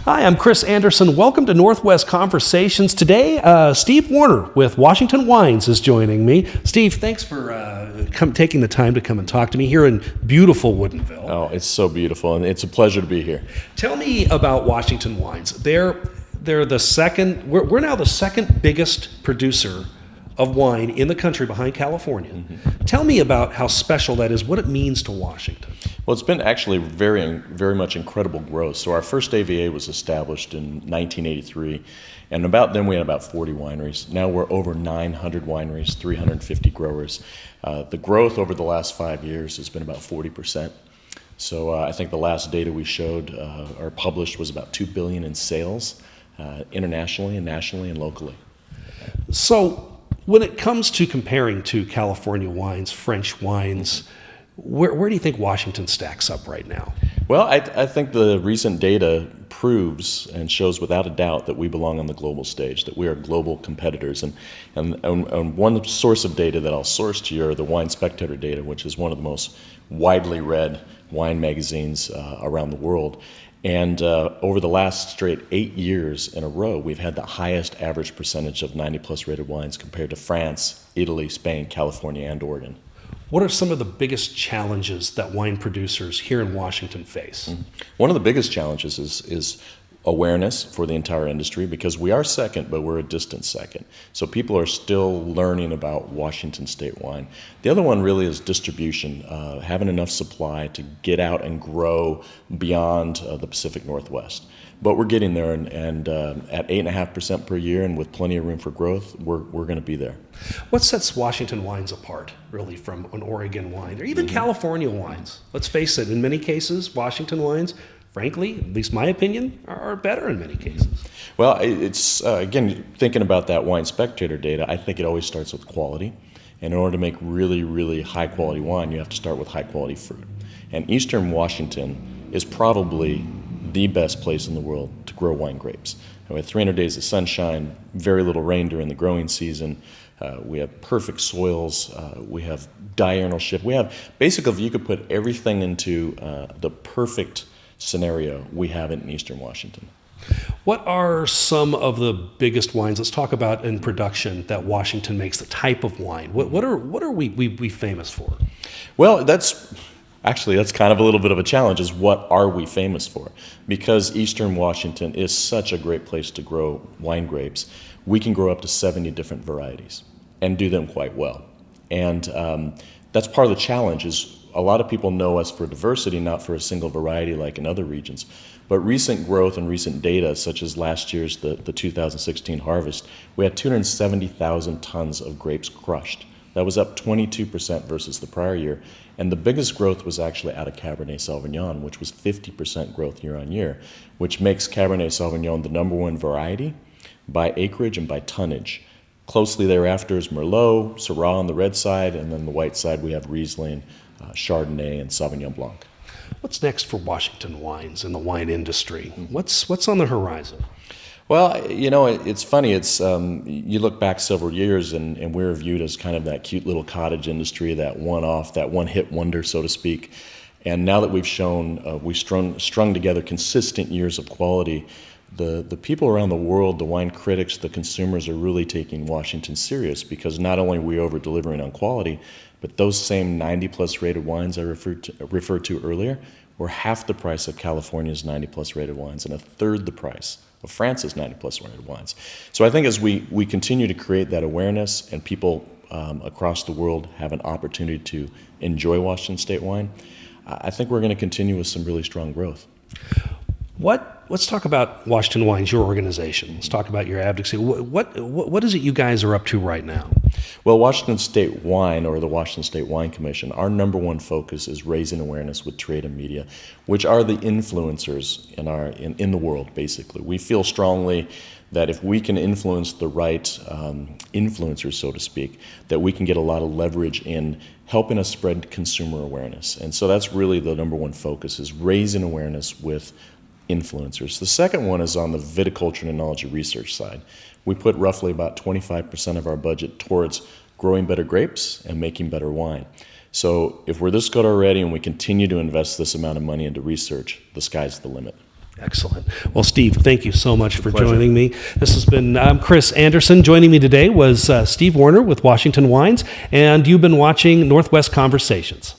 Hi, I'm Chris Anderson. Welcome to Northwest Conversations. Today, Steve Warner with Washington Wines is joining me. Steve, thanks for taking the time to come and talk to me here in beautiful Woodinville. Oh, it's so beautiful, and it's a pleasure to be here. Tell me about Washington Wines. They're the second. We're now the second biggest producer of wine in the country behind California. Mm-hmm. Tell me about how special that is, what it means to Washington. Well, it's been actually very much incredible growth. So our first AVA was established in 1983, and about then we had about 40 wineries. Now we're over 900 wineries, 350 growers. The growth over the last 5 years has been about 40%. So I think the last data we showed or published was about $2 billion in sales internationally and nationally and locally. So when it comes to comparing to California wines, French wines, where do you think Washington stacks up right now? Well, I think the recent data proves and shows without a doubt that we belong on the global stage, that we are global competitors. And one source of data that I'll source to you are the Wine Spectator data, which is one of the most widely read wine magazines around the world. And over the last straight 8 years in a row, we've had the highest average percentage of 90-plus rated wines compared to France, Italy, Spain, California, and Oregon. What are some of the biggest challenges that wine producers here in Washington face? One of the biggest challenges is awareness for the entire industry, because we are second, but we're a distant second. So people are still learning about Washington State wine. The other one really is distribution, having enough supply to get out and grow beyond the Pacific Northwest. But we're getting there, and at 8.5% per year and with plenty of room for growth, we're going to be there. What sets Washington wines apart, really, from an Oregon wine or even California wines? Let's face it, in many cases, Washington wines, frankly, at least my opinion, are better in many cases. Well, it's, again, thinking about that Wine Spectator data, I think it always starts with quality. And in order to make really, really high-quality wine, you have to start with high-quality fruit. And Eastern Washington is probably the best place in the world to grow wine grapes. And with 300 days of sunshine, very little rain during the growing season, we have perfect soils, we have diurnal shift. We have, basically, if you could put everything into the perfect scenario, we have it in Eastern Washington. What are some of the biggest wines, let's talk about in production, that Washington makes, the type of wine? What are we famous for? Well, that's kind of a little bit of a challenge, is what are we famous for? Because Eastern Washington is such a great place to grow wine grapes, we can grow up to 70 different varieties and do them quite well. And that's part of the challenge, is a lot of people know us for diversity, not for a single variety like in other regions. But recent growth and recent data, such as last year's the 2016 harvest, we had 270,000 tons of grapes crushed. That was up 22% versus the prior year. And the biggest growth was actually out of Cabernet Sauvignon, which was 50% growth year on year, which makes Cabernet Sauvignon the #1 variety by acreage and by tonnage. Closely thereafter is Merlot, Syrah on the red side, and then the white side we have Riesling, Chardonnay, and Sauvignon Blanc. What's next for Washington wines in the wine industry? What's on the horizon? Well, you know, it's funny. It's you look back several years, and we're viewed as kind of that cute little cottage industry, that one-off, that one-hit wonder, so to speak. And now that we've shown, we've strung together consistent years of quality, the people around the world, the wine critics, the consumers are really taking Washington serious, because not only are we over-delivering on quality, but those same 90-plus rated wines I referred to earlier were half the price of California's 90-plus rated wines and a third the price of France's 90-plus rated wines. So I think as we continue to create that awareness, and people across the world have an opportunity to enjoy Washington State wine, I think we're going to continue with some really strong growth. Let's talk about Washington Wines, your organization. Let's talk about your advocacy. What is it you guys are up to right now? Well, Washington State Wine, or the Washington State Wine Commission, our #1 focus is raising awareness with trade and media, which are the influencers in the world, basically. We feel strongly that if we can influence the right influencers, so to speak, that we can get a lot of leverage in helping us spread consumer awareness. And so that's really the #1 focus, is raising awareness with influencers. The second one is on the viticulture and enology research side. We put roughly about 25% of our budget towards growing better grapes and making better wine. So if we're this good already and we continue to invest this amount of money into research, the sky's the limit. Excellent. Well, Steve, thank you so much for pleasure. joining me. This has been Chris Anderson. Joining me today was Steve Warner with Washington Wines, and you've been watching Northwest Conversations.